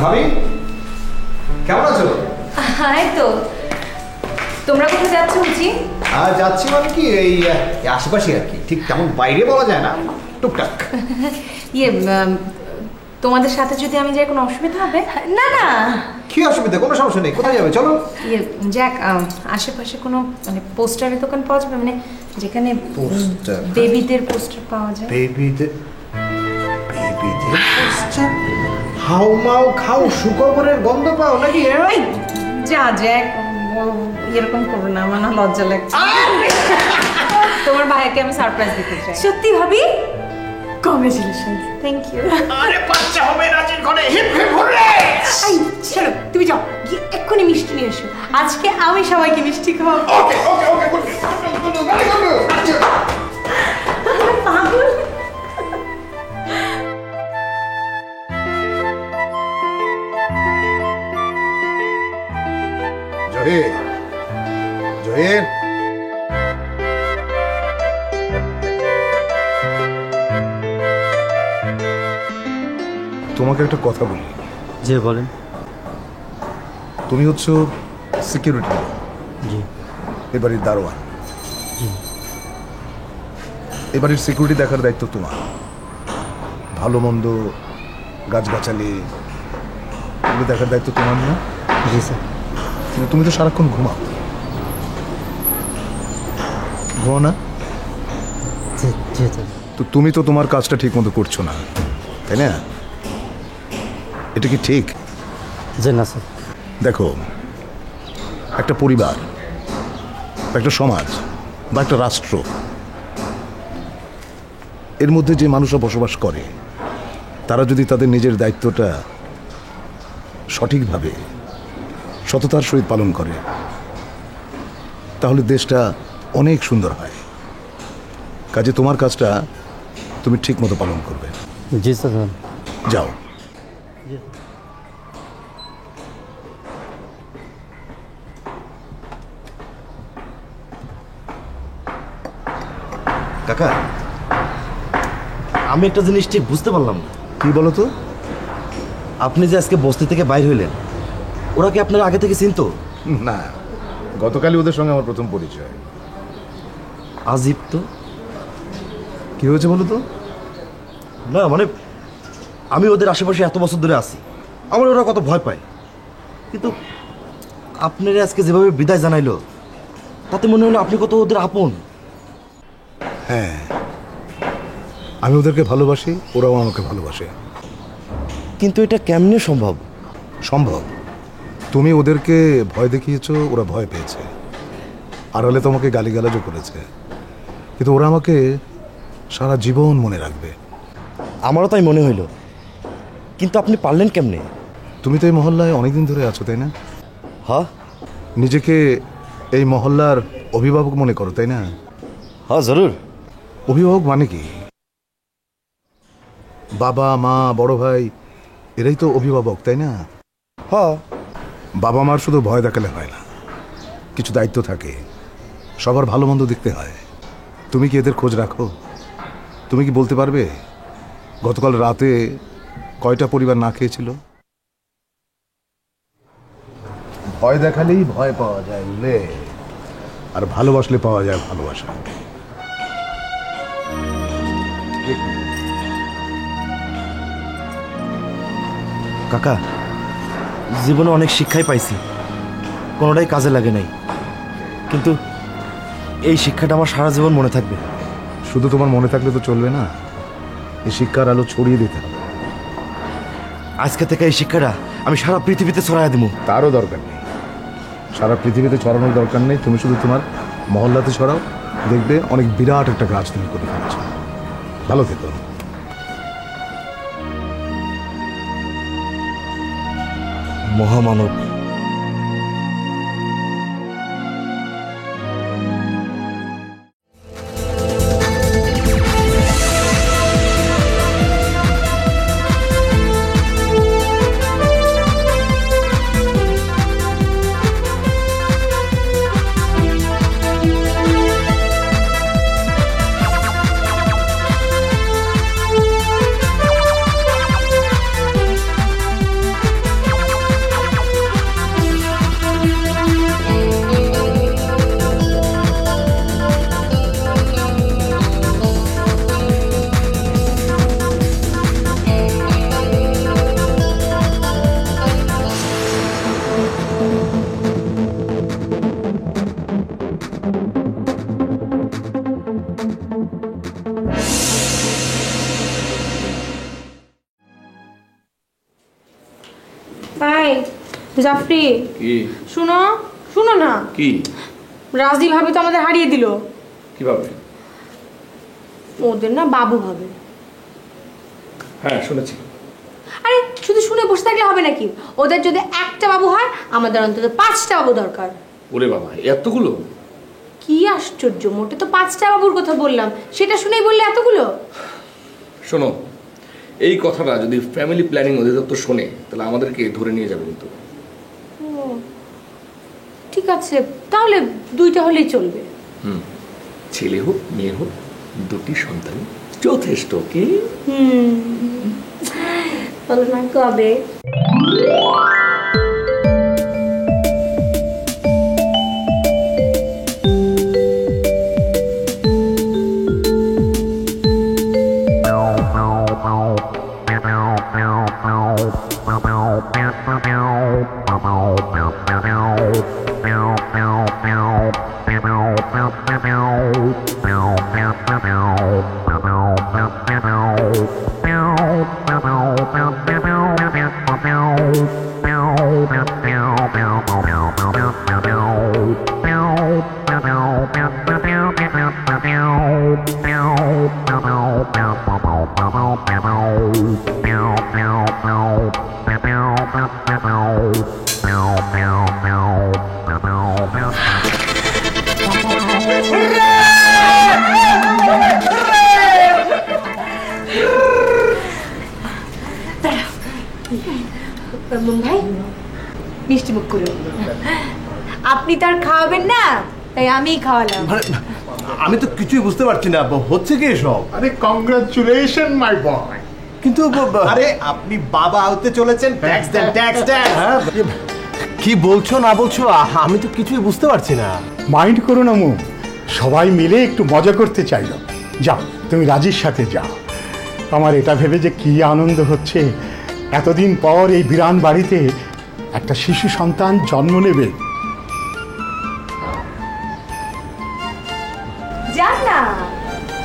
ভাবি কেমন আছো? এই তো। তোমরা কোথায় যাচ্ছ বুঝি? যাচ্ছি মানে কি এই আশেপাশে আর কি, ঠিক তেমন বাইরে বলা যায় না, টুকটাক। ইয়ে তোমাদের সাথে যদি আমি যাই কোনো অসুবিধা হবে? না না, কি অসুবিধা? কোনো সমস্যা নেই, কোথায় যাবে চলো। ইয়ে যাক, আশেপাশে কোনো মানে পোস্টারের দোকান পাওয়া যাবে, মানে যেখানে বেবিদের পোস্টার পাওয়া যায়? বেবিদের পোস্টার? হাউ মাউ খাও সুখবরের গন্ধ পাও নাকি? যা জ্যাক, এরকম করো না, আমার না লজ্জা লাগছে। তোমার ভাইকে আমি সারপ্রাইজ দিতে চাই। সত্যি ভাবি? কংগ্রেচুলেশন। Thank you. আরে বাচ্চা হবে রাজির ঘরে, হিপ হিপ হুররে। এই চলো তুমি যাও, গিয়ে এক্ষুনি মিষ্টি নিয়ে এসো, আজকে আমি সবাইকে মিষ্টি খাওয়াবো। ওকে ওকে ওকে আচ্ছা পাগল। জহির, জহির, তোমাকে একটা কথা বলি। জি বলেন। তুমি হচ্ছে সিকিউরিটি? জি। এবারের দারোয়ান? জি। এবারের সিকিউরিটি দেখার দায়িত্ব তোমার। ভালো মন্দ, গাছগাছালি এগুলো দেখার দায়িত্ব তোমার না? জি স্যার। কিন্তু তুমি তো সারাক্ষণ ঘুমাও, ঘুমাও না? জি জি স্যার। তো তুমি তো তোমার কাজটা ঠিক মতো করছো না, তাই না? এটা কি ঠিক? জি না স্যার। দেখো, একটা পরিবার, একটা সমাজ বা একটা রাষ্ট্র, এর মধ্যে যে মানুষরা বসবাস করে তারা যদি তাদের নিজের দায়িত্বটা সঠিকভাবে সততার সহিত পালন করে তাহলে দেশটা অনেক সুন্দর হয়। কাজে তোমার কাজটা তুমি ঠিক মতো পালন করবে। জি স্যার। যাও। কাকা, আমি একটা জিনিস ঠিক বুঝতে পারলাম না। কি বলো তো? আপনি যে আজকে বস্তি থেকে বাইর হইলেন, ওরা কি আপনার আগে থেকে চিনতো? না, গতকালই ওদের সঙ্গে আমার প্রথম পরিচয়। আজীব তো। কি হয়েছে বলো তো? না মানে আমি ওদের আশেপাশে এত বছর ধরে আছি, আমার ওরা কত ভয় পায়, কিন্তু আপনারা আজকে যেভাবে বিদায় জানাইলো তাতে মনে হলো আপনি কত ওদের আপন। হ্যাঁ, আমি ওদেরকে ভালোবাসি, ওরাও আমাকে ভালোবাসে। কিন্তু এটা কেমনে সম্ভব? সম্ভব। তুমি ওদেরকে ভয় দেখিয়েছো, ওরা ভয় পেয়েছে, আড়ালে তোমাকে গালিগালাজও করেছে, কিন্তু ওরা আমাকে সারা জীবন মনে রাখবে। আমারও তাই মনে হইল, কিন্তু আপনি পারলেন কেমনে? তুমি তো এই মহল্লায় অনেকদিন ধরে আছো, তাই না? হ্যাঁ। নিজেকে এই মহল্লার অভিভাবক মনে করো, তাই না? হ্যাঁ জরুর। অভিভাবক মানে কি? বাবা মা বড় ভাই এরাই তো অভিভাবক, তাই না? হ্যাঁ। বাবা মার শুধু ভয় দেখালে হয় না, কিছু দায়িত্ব থাকে, সবার ভালো মন্দ দেখতে হয়। তুমি কি এদের খোঁজ রাখো? তুমি কি বলতে পারবে গতকাল রাতে কয়টা পরিবার না খেয়েছিল? ভয় দেখালেই ভয় পাওয়া যায় বুঝলে, আর ভালোবাসলে পাওয়া যায় ভালোবাসা। কাকা, জীবনে অনেক শিক্ষাই পাইছি, কোনোটাই কাজে লাগে নাই, কিন্তু এই শিক্ষাটা আমার সারা জীবন মনে থাকবে। শুধু তোমার মনে থাকলে তো চলবে না, এই শিক্ষার আলো ছড়িয়ে দিতে হবে। আজকে থেকে এই শিক্ষাটা আমি সারা পৃথিবীতে ছড়াইয়া দিব। তারও দরকার নেই, সারা পৃথিবীতে ছড়ানোর দরকার নেই, তুমি শুধু তোমার মহল্লাতে ছড়াও, দেখবে অনেক বিরাট একটা কাজ তুমি করে ফেলেছো। ভালো থেকো। মহামানব। জাফরি কি শুনো শুনো না, কি রাজি ভাবি তো আমাদের হারিয়ে দিল। কিভাবে? ওদের না বাবু হবে। হ্যাঁ শুনেছি। আরে শুধু শুনে বসে থাকলে হবে নাকি? ওদের যদি একটা বাবু হয় আমাদের অন্তত 5টা বাবু দরকার। ওরে বাবা এতগুলো! কি আশ্চর্য, মোটে তো 5টা বাবুর কথা বললাম, সেটা শুনেই বললে এতগুলো। শোনো, এই কথাটা যদি ফ্যামিলি প্ল্যানিং অধিদপ্তর শোনে তাহলে আমাদেরকে ধরে নিয়ে যাবে কিন্তু। ঠিক আছে, তাহলে 2টা হলেই চলবে। ছেলে হোক মেয়ে হোক, 2টি সন্তান যথেষ্ট। কি বলো না কবে? ভাই মিষ্টি মুখ করে, আপনি তো আর খাওয়াবেন না, তাই আমিই খাওয়ালাম। আমি তো কিছুই বুঝতে পারছি না, হচ্ছে কি এসব? আরে কংগ্রাচুলেশন মাই বয়। কিন্তু আরে আপনি বাবা হতে চলেছেন। ট্যাক্স দেন, ট্যাক্স দেন। কি বলছো না বলছো আমি তো কিছুই বুঝতে পারছি না। মাইন্ড করো না মু, সবাই মিলে একটু মজা করতে চাইলো। যাও তুমি রাজির সাথে যাও। আমার এটা ভেবে যে কি আনন্দ হচ্ছে, এতদিন পর এই বিরান বাড়িতে একটা শিশু সন্তান জন্ম নেবে। যান না,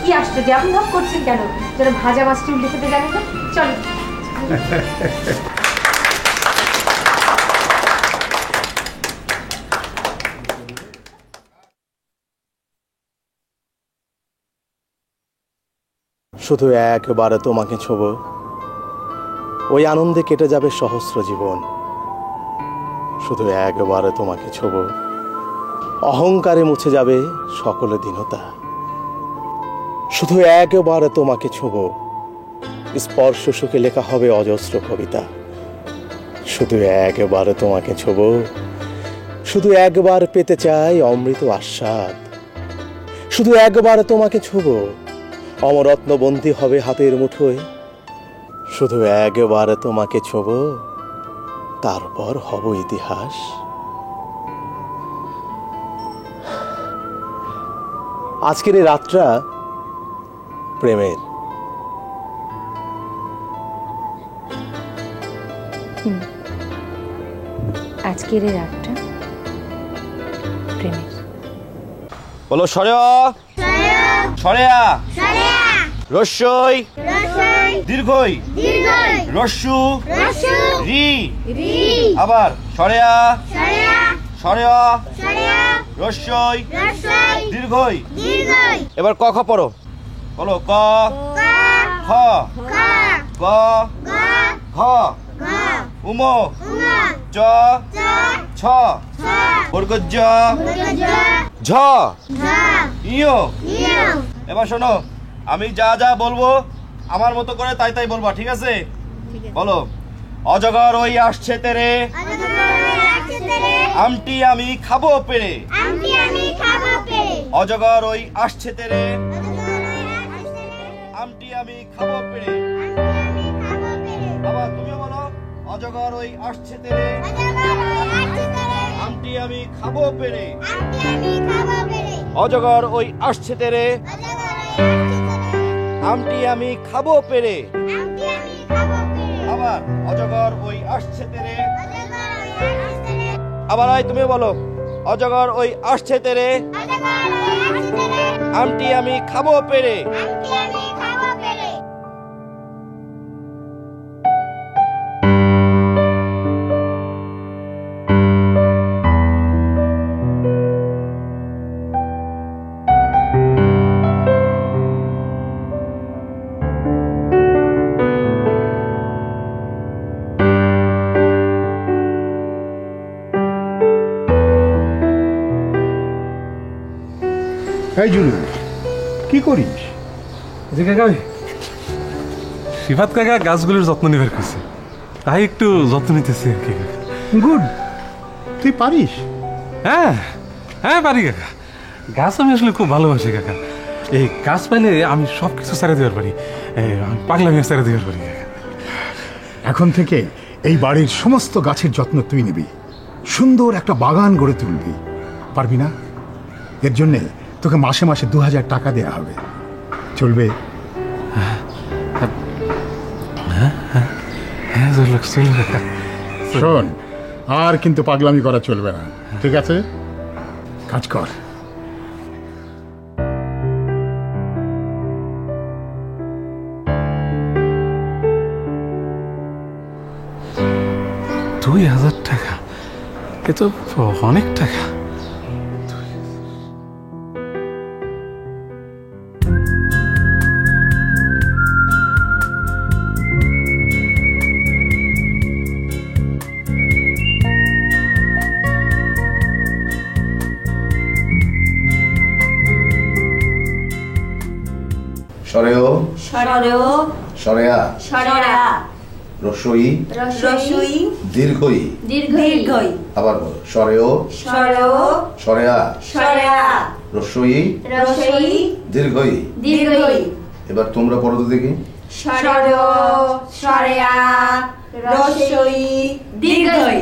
কি আশ্চর্য, আপনি ভাব করছেন কেন? যেন ভাজা মাছটি উল্টে খেতে জানেন না। চল। শুধু একবার তোমাকে ছোব, ওই আনন্দে কেটে যাবে সহস্র জীবন। শুধু একবার তোমাকে ছোব, অহংকারে মুছে যাবে সকল দীনতা। শুধু একবার তোমাকে ছোব, স্পর্শ সুখে লেখা হবে অজস্র কবিতা। শুধু একবার তোমাকে ছোব, শুধু একবার পেতে চাই অমৃত আস্বাদ। শুধু একবার তোমাকে ছোব, অমরত্নবন্দী হবে হাতের মুঠোয়। শুধু একবার তোমাকে ছোব, তারপর হব ইতিহাস। আজকের এই রাতটা প্রেমের। আজকের এই রাতটা প্রেমের। বলো সরেয়া সরেয়া রস্যই দীর্ঘই রস্যু রি। আবার সরেয়া সরেয়া রস্যই দীর্ঘই। এবার ক খ পড়ো। বলো ক খ গ ঘ উম চ ছ বর্গজ ঝ ইয়। এবার শোনো, আমি যা যা বলবো আমার মতো করে তাই তাই বলবা, ঠিক আছে? বলো অজগর ওই আসছে তেরে, আমটি আমি খাবো পেরে। অজগর ওই আসছে তেরে, আমটি আমি খাবো পেরে। বাবা তুমিও বলো অজগর ওই আসছে তেরে, আমটি আমি খাবো পেরে। অজগর ওই আসছে তেরে, আমটি আমি খাবো পেরে। আবার অজগর ওই আসছে তেরে। আবার তুমি বলো অজগর ওই আসছে তেরে, আমটি আমি খাবো পেরে। এই জুলু, কি করিস? যে কাকা শিফাত কাকা গাছগুলির যত্ন নেবার করছে, তাই একটু যত্ন নিতেছি আর কি। গুড, তুই পারিস? হ্যাঁ হ্যাঁ পারি কাকা, গাছ আমি আসলে খুব ভালোবাসি কাকা। এই গাছ পাইলে আমি সব কিছু ছেড়ে দেওয়ার পারি, আমি পাগলামিও ছেড়ে দেওয়ার পারি কাকা। এখন থেকে এই বাড়ির সমস্ত গাছের যত্ন তুই নিবি, সুন্দর একটা বাগান গড়ে তুলবি, পারবি না? এর জন্যে তোকে মাসে মাসে 2000 টাকা দেয়া হবে, চলবে? হ্যাঁ চলবে চলবে কাকা। শোন, আর কিন্তু পাগলামি করা চলবে না, ঠিক আছে? কাজ কর। 2000 টাকা, এ তো অনেক টাকা। সরেও সরেও সরেয়া সরেয়া রসই রসই দীর্ঘই দীর্ঘই আবার বলো সরেও সরেও সরেয়া সরেয়া রসই রসই দীর্ঘই দীর্ঘই। এবার তোমরা পড়ো তো দেখি। সরেও সরেয়া রসই দীর্ঘই।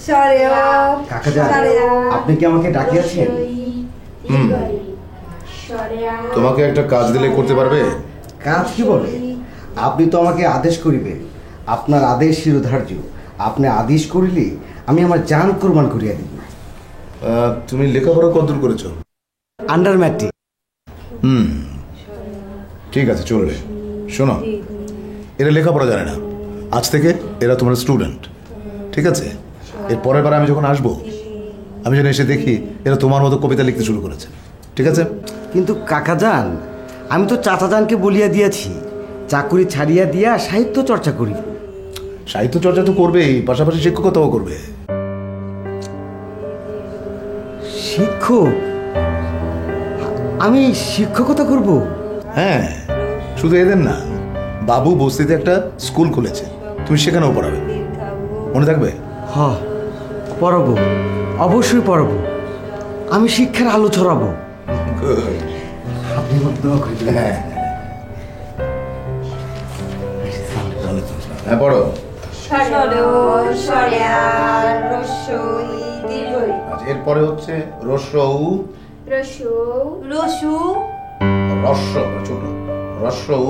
সরেও কাকাজান, আপনি কি আমাকে ডাকিয়েছেন? সরেয়া তোমাকে একটা কাজ দিলে করতে পারবে? কাজ কি বলে? আপনি তো আমাকে আদেশ করিবেন, আপনার আদেশ শিরোধার্য। আপনি আদেশ করিলে আমি আমার জান কোরবান করিয়া দিব। তুমি লেখাপড়া কতদূর করেছো? Under matric. ঠিক আছে, চলবে। শোনো, এরা লেখাপড়া জানে না, আজ থেকে এরা তোমার স্টুডেন্ট, ঠিক আছে? এর পরের বার আমি যখন আসবো, আমি যেন এসে দেখি এরা তোমার মতো কবিতা লিখতে শুরু করেছে, ঠিক আছে? কিন্তু কাকাজান, আমি তো চাচাজানকে বলিয়া দিয়াছি, চাকুরি ছাড়িয়া দিয়া সাহিত্য চর্চা করি। সাহিত্য চর্চা তো করবেই, পাশাপাশি শিক্ষকতাও করবে। শিক্ষক? আমি শিক্ষকতা করব? হ্যাঁ, শুধু এদের না, বাবু বস্তিতে একটা স্কুল খুলেছে, তুমি সেখানেও পড়াবে, মনে থাকবে? হ, পড়াবো, অবশ্যই পড়াবো। আমি শিক্ষার আলো ছড়াবো। আপনি আমার দোয়া করবেন। হ্যাঁ, পড়ো। সরেও সরেয়া রসই দীর্ঘই। আচ্ছা, এরপরে হচ্ছে রস্যউ রসু রসু রস্য, ছোট রস্যউ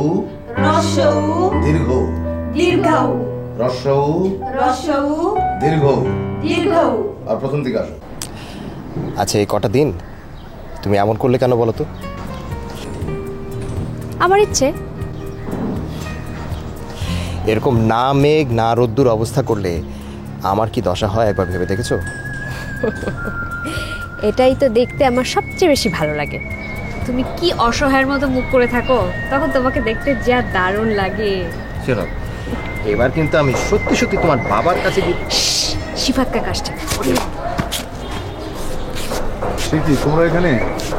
রসউ দীর্ঘ দীর্ঘৌ রস্যউ রসউ দীর্ঘ। দীর্ঘৌ। আর প্রথম দিকে আসো। আচ্ছা, এই কটা দিন তুমি এমন করলে কেন বলো তো? আমার ইচ্ছে। এরকম না মেঘ না রোদ্দুর অবস্থা করলে আমার কি দশা হয় একবার ভেবে দেখেছো? এটাই তো দেখতে আমার সবচেয়ে বেশি ভালো লাগে। তুমি কি অসহায়ের মতো মুখ করে থাকো, তখন তোমাকে দেখতে যা দারুণ লাগে। শোনো, এবার কিন্তু আমি সত্যি সত্যি তোমার বাবার কাছে গিয়ে শিফাত কাকা আসছে। সে কি তোমরা এখানে?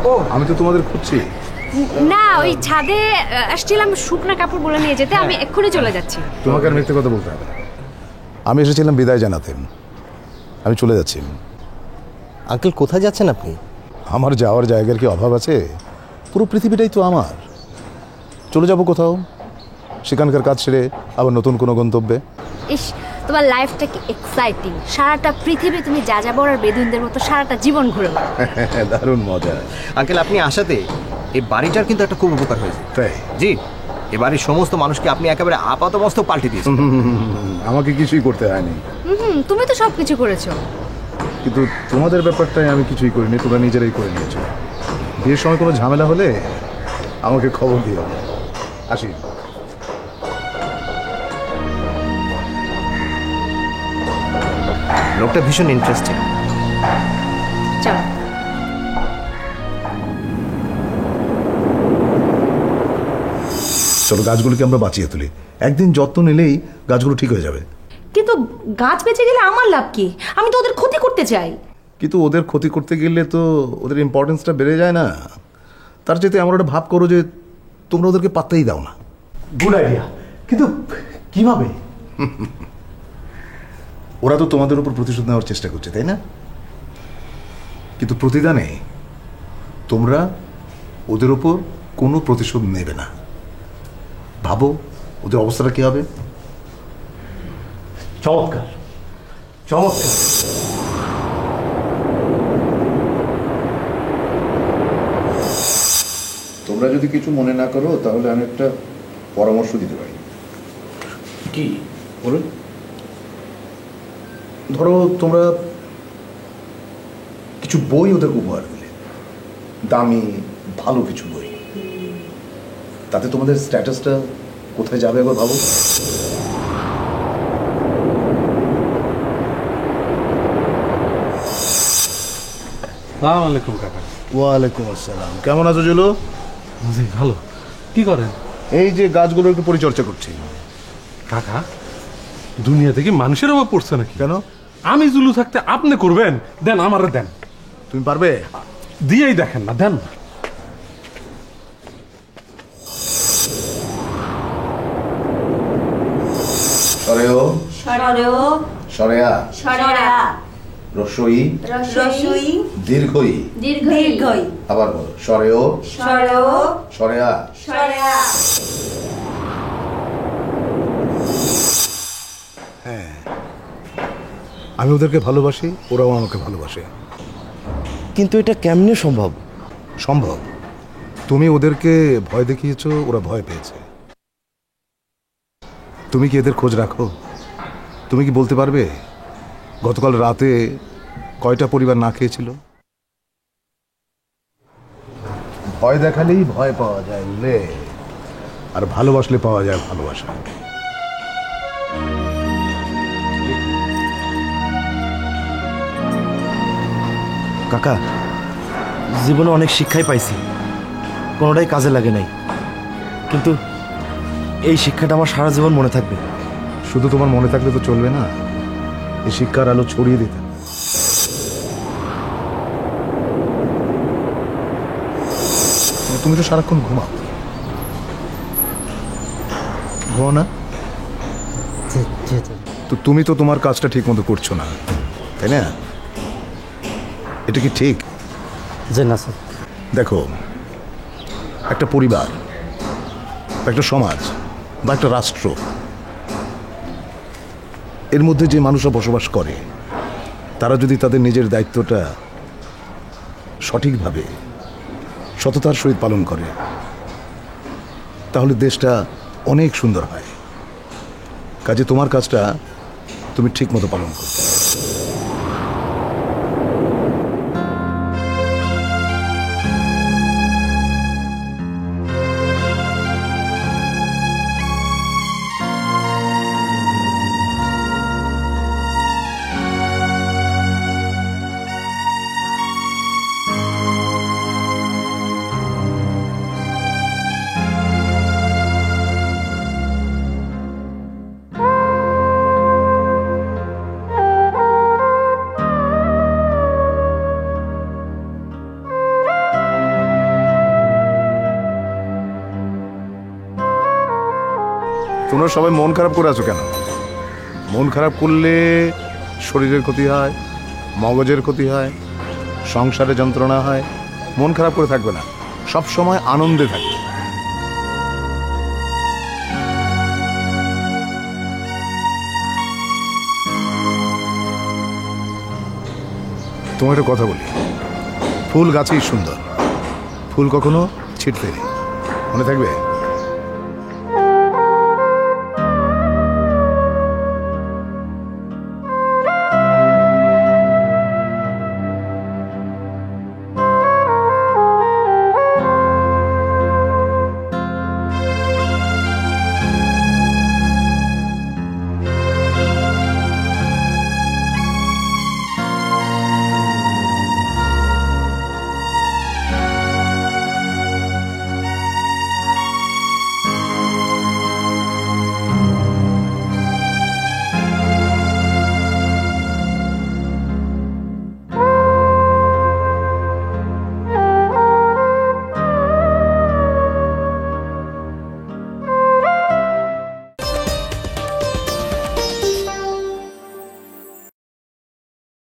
ও, আমি তো তোমাদের খুঁজছি। না, ওই ছাদে আসছিলাম শুকনা কাপড় বলে নিয়ে যেতে, আমি এক্ষুনি চলে যাচ্ছি। তোমাকে আর মিথ্যে কথা বলতে হবে না। আমি এসেছিলাম বিদায় জানাতে, আমি চলে যাচ্ছি। আঙ্কেল, কোথায় যাচ্ছেন আপনি? আমার যাওয়ার জায়গার কি অভাব আছে? পুরো পৃথিবীটাই তো আমার। চলে যাব কোথাও, সেখানকার কাজ সেরে আবার নতুন কোনো গন্তব্যে। ইস, তোমার লাইফটা কি এক্সাইটিং! সারাটা পৃথিবী তুমি যা যা বড় বেদুনদের মতো সারাটা জীবন ঘুরে বেড়াও। দারুণ মজা। আঙ্কেল, আপনি আসাতে এই বাড়িটার কিন্তু একটা খুব উপকার হয়েছে। তাই? জি, এ বাড়ির সমস্ত মানুষকে আপনি একেবারে আপাতমস্তক পাল্টে দিয়েছেন। আমাকে কিছুই করতে হয়নি, তুমি তো সব কিছু করেছো। কিন্তু তোমাদের ব্যাপারটাই আমি কিছুই করিনি, তোমরা নিজেরাই করে নিয়েছো। বিয়ের সময় কোনো ঝামেলা হলে আমাকে খবর দিও। আসি। লোকটা ভীষণ ইন্টারেস্টিং। চলো। চলো, গাছগুলোকে আমরা বাঁচিয়ে তুলি। একদিন যত্ন নিলেই গাছগুলো ঠিক হয়ে যাবে। কিন্তু গাছ বেঁচে গেলে আমার লাভ কি? আমি তো ওদের ক্ষতি করতে চাই। কিন্তু ওদের ক্ষতি করতে গেলে তো ওদের ইম্পর্টেন্সটা বেড়ে যায় না? তার চাইতে এমন একটা ভাব করো যে তোমরা ওদেরকে পাত্তাই দাও না। গুড আইডিয়া, কিন্তু কিভাবে? ওরা তো তোমাদের উপর প্রতিশোধ নেওয়ার চেষ্টা করছে, তাই না? কিন্তু প্রতিদানে তোমরা ওদের উপর কোনো প্রতিশোধ নেবে না। ভাবো ওদের অবস্থাটা কি হবে? চমৎকার, চমৎকার। তোমরা যদি কিছু মনে না করো তাহলে আমি একটা পরামর্শ দিতে পারি। কি বলুন? ধরো তোমরা কিছু বই ওদেরকে উপহার দিলে, দামি ভালো কিছু বই, তাতে তোমাদের স্ট্যাটাসটা কোথায় যাবে একবার ভাবো। সালাম আলাইকুম কাকা। ওয়ালাইকুম আসসালাম। কেমন আছো জুলু? জি ভালো। কি করেন? এই যে গাছগুলো একটু পরিচর্যা করছি। কাকা, দুনিয়া থেকে মানুষের অভাব পড়ছে নাকি? কেন? আমি জুলু থাকতে আপনি করবেন? দেন, আমারে দেন। তুমি পারবে? দিয়েই দেখেন না, দেন। সরেও সরেও সরেয়া সরেয়া রসই রসই দীর্ঘই দীর্ঘই আবার বলো সরেও সরেও সরেয়া। সরেয়া। আমি ওদেরকে ভালোবাসি, ওরাও আমাকে ভালোবাসে। কিন্তু এটা কেমনে সম্ভব? সম্ভব। তুমি ওদেরকে ভয় দেখিয়েছো, ওরা ভয় পেয়েছে। তুমি কি এদের খোঁজ রাখো? তুমি কি বলতে পারবে গতকাল রাতে কয়টা পরিবার না খেয়েছিল? ভয় দেখালেই ভয় পাওয়া যায় লে, আর ভালোবাসলে পাওয়া যায় ভালোবাসা। কাকা, জীবনে অনেক শিক্ষাই পাইছি, কোনোটাই কাজে লাগে নাই, কিন্তু এই শিক্ষাটা আমার সারা জীবন মনে থাকবে। শুধু তোমার মনে থাকলে তো চলবে না, এই শিক্ষার আলো ছড়িয়ে দিতে। তুমি তো সারাক্ষণ ঘুমাও, ঘুমাও না? জি জি স্যার। তো তুমি তো তোমার কাজটা ঠিক মতো করছো না, তাই না? এটা কি ঠিক? জি না স্যার। দেখো, একটা পরিবার, একটা সমাজ বা একটা রাষ্ট্র, এর মধ্যে যে মানুষরা বসবাস করে তারা যদি তাদের নিজের দায়িত্বটা সঠিকভাবে সততার সহিত পালন করে তাহলে দেশটা অনেক সুন্দর হয়। কাজে তোমার কাজটা তুমি ঠিক মতো পালন করবে। তোমরা সবাই মন খারাপ করে আছো কেন? মন খারাপ করলে শরীরের ক্ষতি হয়, মগজের ক্ষতি হয়, সংসারে যন্ত্রণা হয়। মন খারাপ করে থাকবে না, সব সময় আনন্দে থাকবে। তোমার একটা কথা বলি, ফুল গাছেই সুন্দর, ফুল কখনো ছিটতে নেই, মনে থাকবে।